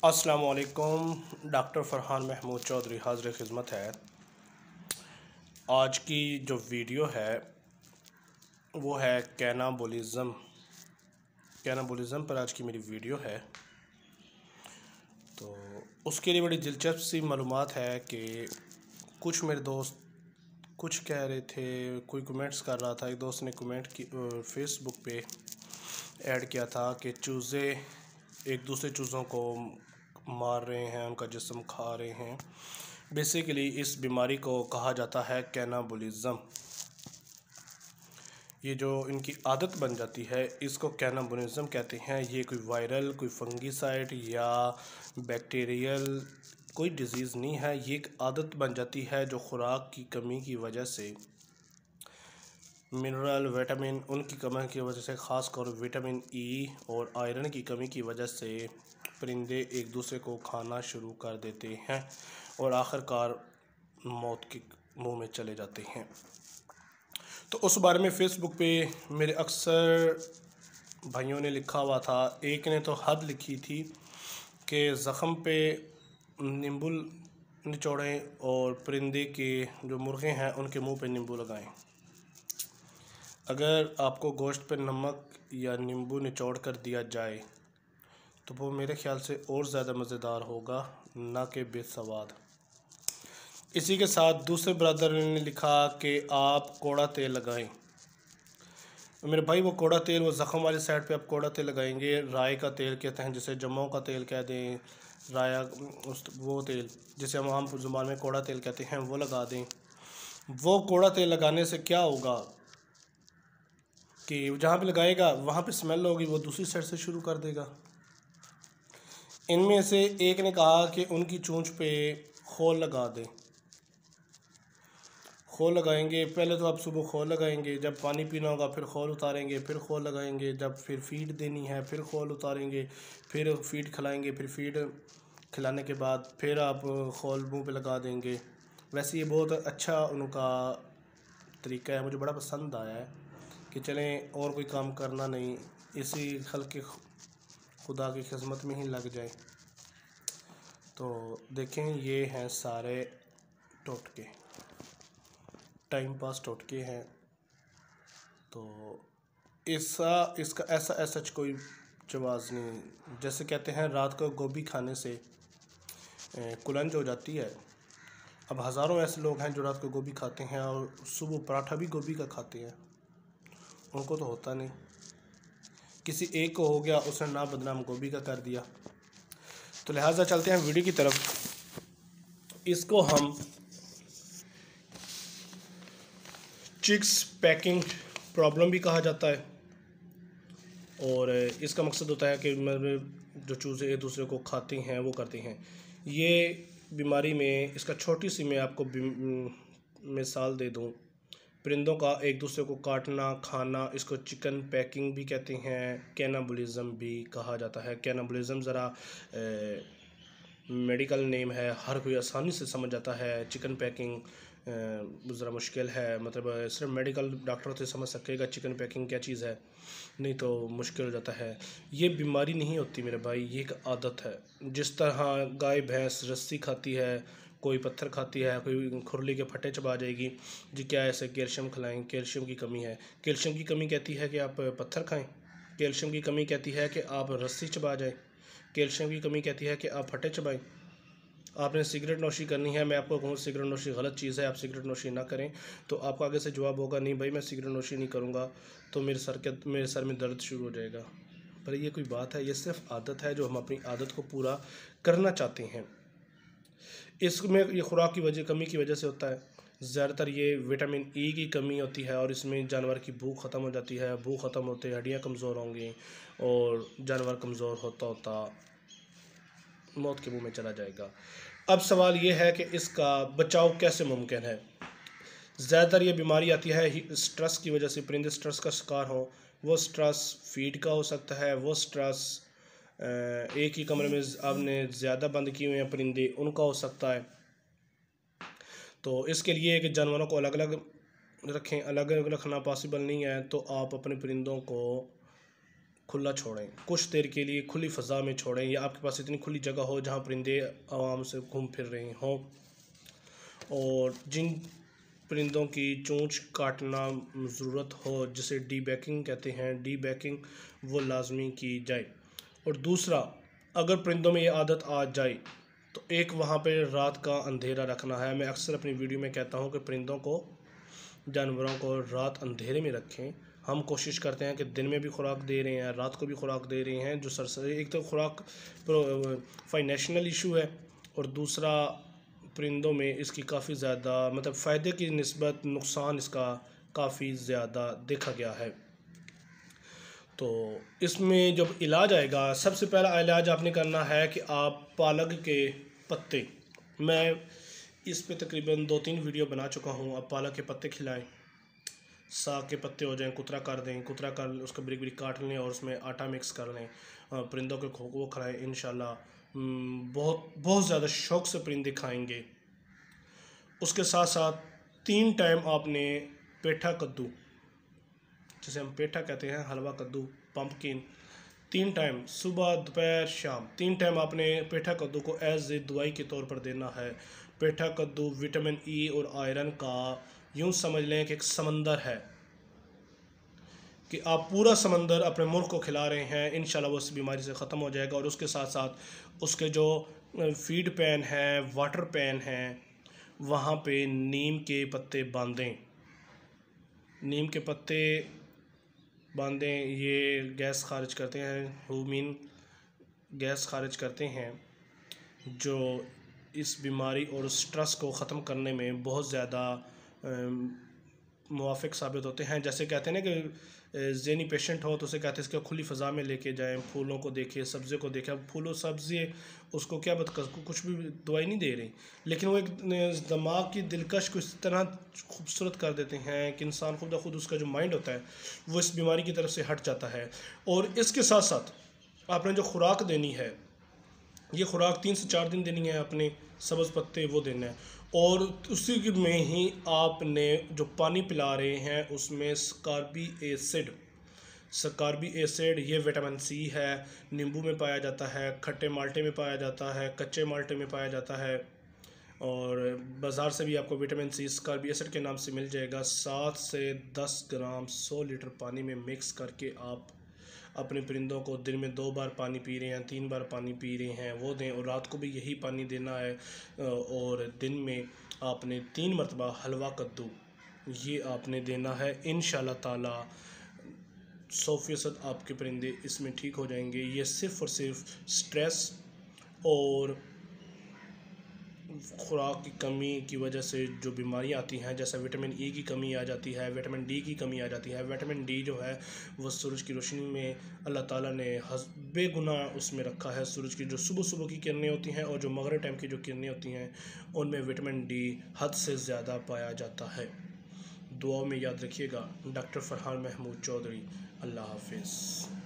अस्सलामुअलैकुम। डॉक्टर फरहान महमूद चौधरी हाज़िर खिदमत है। आज की जो वीडियो है वो है कैनाबोलिज़म पर आज की मेरी वीडियो है। तो उसके लिए बड़ी दिलचस्प सी मालूमात है कि कुछ मेरे दोस्त कुछ कह रहे थे, कोई कमेंट्स कर रहा था। एक दोस्त ने कमेंट की फेसबुक पे ऐड किया था कि चूज़े एक दूसरे चूज़ों को मार रहे हैं, उनका जिस्म खा रहे हैं। बेसिकली इस बीमारी को कहा जाता है कैनाबोलिज़म। ये जो इनकी आदत बन जाती है इसको कैनाबोलिज़म कहते हैं। ये कोई वायरल, कोई फंगीसाइड या बैक्टीरियल कोई डिज़ीज़ नहीं है। ये एक आदत बन जाती है जो खुराक की कमी की वजह से, मिनरल विटामिन उनकी कमी की वजह से, ख़ासकर विटामिन ई और आयरन की कमी की वजह से परिंदे एक दूसरे को खाना शुरू कर देते हैं और आखिरकार मौत के मुंह में चले जाते हैं। तो उस बारे में फ़ेसबुक पे मेरे अक्सर भाइयों ने लिखा हुआ था। एक ने तो हद लिखी थी कि ज़ख़म पे नींबू निचोड़ें और परिंदे के जो मुर्गे हैं उनके मुंह पे नींबू लगाएं। अगर आपको गोश्त पर नमक या नींबू निचोड़ कर दिया जाए तो वो मेरे ख़्याल से और ज़्यादा मज़ेदार होगा, ना कि बेसवाद। इसी के साथ दूसरे ब्रदर ने लिखा कि आप कौड़ा तेल लगाएं। मेरे भाई वो कौड़ा तेल, वो ज़ख़म वाली साइड पे आप कौड़ा तेल लगाएंगे। राई का तेल कहते हैं, जिसे जमों का तेल कह दें, राया वो तेल जिसे हम आम ज़ुबान में कौड़ा तेल कहते हैं, वो लगा दें। वो कौड़ा तेल लगाने से क्या होगा कि जहाँ पे लगाएगा वहाँ पे स्मेल होगी, वो दूसरी साइड से शुरू कर देगा। इनमें से एक ने कहा कि उनकी चोंच पे खोल लगा दें। खोल लगाएंगे, पहले तो आप सुबह खोल लगाएंगे, जब पानी पीना होगा फिर खोल उतारेंगे, फिर खोल लगाएंगे, जब फिर फीड देनी है फिर खोल उतारेंगे, फिर फीड खिलाएंगे, फिर फीड खिलाने के बाद फिर आप खोल मुंह पे लगा देंगे। वैसे ये बहुत अच्छा उनका तरीका है, मुझे बड़ा पसंद आया है कि चलें और कोई काम करना नहीं, इसी खल्क़ खुदा की खिदमत में ही लग जाए। तो देखें, ये हैं सारे टोटके, टाइम पास टोटके हैं। तो इसका ऐसा सच कोई जवाज़ नहीं। जैसे कहते हैं रात को गोभी खाने से कुलंज हो जाती है। अब हज़ारों ऐसे लोग हैं जो रात को गोभी खाते हैं और सुबह पराठा भी गोभी का खाते हैं, उनको तो होता नहीं। किसी एक को हो गया, उसने नाम बदनाम गोभी का कर दिया। तो लिहाजा चलते हैं वीडियो की तरफ। इसको हम चिक्स पैकिंग प्रॉब्लम भी कहा जाता है और इसका मकसद होता है कि जो चूज़े एक दूसरे को खाते हैं वो करते हैं। ये बीमारी में इसका छोटी सी मैं आपको मिसाल दे दूं। परिंदों का एक दूसरे को काटना, खाना, इसको चिकन पैकिंग भी कहते हैं, कैनाबोलिज़म भी कहा जाता है। कैनाबोलिज़म ज़रा मेडिकल नेम है, हर कोई आसानी से समझ जाता है। चिकन पैकिंग ज़रा मुश्किल है, मतलब सिर्फ मेडिकल डॉक्टर तो समझ सकेगा चिकन पैकिंग क्या चीज़ है, नहीं तो मुश्किल हो जाता है। ये बीमारी नहीं होती मेरे भाई, ये एक आदत है। जिस तरह गाय भैंस रस्सी खाती है, कोई पत्थर खाती है, कोई खुरली के फट्टे चबा जाएगी जी, क्या ऐसे कैल्शियम खिलाएं, कैल्शियम की कमी है। कैल्शियम की कमी कहती है कि आप पत्थर खाएं, कैल्शियम की कमी कहती है कि आप रस्सी चबा जाएं, कैल्शियम की कमी कहती है कि आप फट्टे चबाएं। आपने सिगरेट नोशी करनी है, मैं आपको कहूँ सिगरेट नोशी गलत चीज़ है, आप सिगरेट नोशी ना करें, तो आपका आगे से जवाब होगा नहीं भाई मैं सिगरेट नोशी नहीं करूँगा, तो मेरे सर में दर्द शुरू हो जाएगा। पर ये कोई बात है? ये सिर्फ आदत है जो हम अपनी आदत को पूरा करना चाहते हैं। इसमें ये खुराक की वजह कमी की वजह से होता है। ज़्यादातर ये विटामिन ई की कमी होती है और इसमें जानवर की भूख ख़त्म हो जाती है। भूख ख़त्म होते हड्डियाँ कमज़ोर होंगी और जानवर कमज़ोर होता होता मौत के मुंह में चला जाएगा। अब सवाल ये है कि इसका बचाव कैसे मुमकिन है। ज़्यादातर ये बीमारी आती है स्ट्रेस की वजह से। परिंदे स्ट्रेस का शिकार हो, वो स्ट्रेस फीड का हो सकता है, वो स्ट्रेस एक ही कमरे में आपने ज़्यादा बंद किए हुए हैं परिंदे, उनका हो सकता है। तो इसके लिए कि जानवरों को अलग अलग रखें, अलग अलग रखना पॉसिबल नहीं है, तो आप अपने परिंदों को खुला छोड़ें, कुछ देर के लिए खुली फ़ज़ा में छोड़ें, या आपके पास इतनी खुली जगह हो जहाँ परिंदे आराम से घूम फिर रहे हों। और जिन परिंदों की चोंच काटना ज़रूरत हो, जिसे डीबैकिंग कहते हैं, डीबैकिंग वो लाजमी की जाए। और दूसरा, अगर परिंदों में ये आदत आ जाए तो एक वहाँ पे रात का अंधेरा रखना है। मैं अक्सर अपनी वीडियो में कहता हूँ कि परिंदों को, जानवरों को रात अंधेरे में रखें। हम कोशिश करते हैं कि दिन में भी खुराक दे रहे हैं, रात को भी खुराक दे रहे हैं, जो सरसरी, एक तो खुराक फाइनेंशियल इशू है, और दूसरा परिंदों में इसकी काफ़ी ज़्यादा मतलब फ़ायदे की निस्बत नुकसान इसका काफ़ी ज़्यादा देखा गया है। तो इसमें जब इलाज आएगा, सबसे पहला इलाज आपने करना है कि आप पालक के पत्ते, मैं इस पे तकरीबन 2-3 वीडियो बना चुका हूँ। आप पालक के पत्ते खिलाएं, साग के पत्ते हो जाएं, कुतरा कर दें, कुतरा कर उसको बारीक बारीक काट लें और उसमें आटा मिक्स कर लें, परिंदों के वो खिलाएं। इंशाल्लाह बहुत बहुत ज़्यादा शौक़ से परिंदे खाएंगे। उसके साथ साथ 3 टाइम आपने पेठा कद्दू, जिसे हम पेठा कहते हैं, हलवा कद्दू, पम्पकिन, 3 टाइम सुबह दोपहर शाम 3 टाइम आपने पेठा कद्दू को एज ए दवाई के तौर पर देना है। पेठा कद्दू विटामिन ई और आयरन का यूँ समझ लें कि एक समंदर है, कि आप पूरा समंदर अपने मुल्क को खिला रहे हैं। इंशाल्लाह वो उस बीमारी से ख़त्म हो जाएगा। और उसके साथ साथ उसके जो फीड पैन है, वाटर पैन है, वहाँ पे नीम के पत्ते बांधें, नीम के पत्ते बांधें। ये गैस खारिज करते हैं, हुमीन गैस खारिज करते हैं, जो इस बीमारी और स्ट्रेस को ख़त्म करने में बहुत ज़्यादा मुवाफ़िक साबित होते हैं। जैसे कहते हैं ना कि ज़हनी पेशेंट हो तो उसे कहते हैं इसको खुली फ़ज़ा में लेके जाएं, फूलों को देखें, सब्ज़ी को देखें। अब फूलों सब्ज़ी उसको क्या कुछ भी दवाई नहीं दे रही, लेकिन वो एक दिमाग की दिलकश को इस तरह खूबसूरत कर देते हैं कि इंसान खुद ब खुद उसका जो माइंड होता है वो इस बीमारी की तरफ से हट जाता है। और इसके साथ साथ आपने जो खुराक देनी है, ये खुराक 3 से 4 दिन देनी है, अपने सब्ज़ पत्ते वो देना है। और उसी में ही आपने जो पानी पिला रहे हैं उसमें स्कार्बी एसिड, ये विटामिन सी है, नींबू में पाया जाता है, खट्टे माल्टे में पाया जाता है, कच्चे माल्टे में पाया जाता है। और बाज़ार से भी आपको विटामिन सी स्कार्बी एसिड के नाम से मिल जाएगा। 7 से 10 ग्राम 100 लीटर पानी में मिक्स करके आप अपने परिंदों को दिन में 2 बार पानी पी रहे हैं, 3 बार पानी पी रहे हैं, वो दें। और रात को भी यही पानी देना है। और दिन में आपने 3 मरतबा हलवा कद्दू ये आपने देना है। इंशाल्लाह ताला 100% आपके परिंदे इसमें ठीक हो जाएंगे। ये सिर्फ़ और सिर्फ स्ट्रेस और खुराक की कमी की वजह से जो बीमारियां आती हैं, जैसे विटामिन ई की कमी आ जाती है, विटामिन डी की कमी आ जाती है। विटामिन डी जो है वो सूरज की रोशनी में अल्लाह ताला ने बेगुना उसमें रखा है। सूरज की जो सुबह सुबह की किरणें होती हैं और जो मगरिब टाइम की जो किरणें होती हैं, उनमें विटामिन डी हद से ज़्यादा पाया जाता है। दुआ में याद रखिएगा। डॉक्टर फरहान महमूद चौधरी। अल्लाह हाफिज़।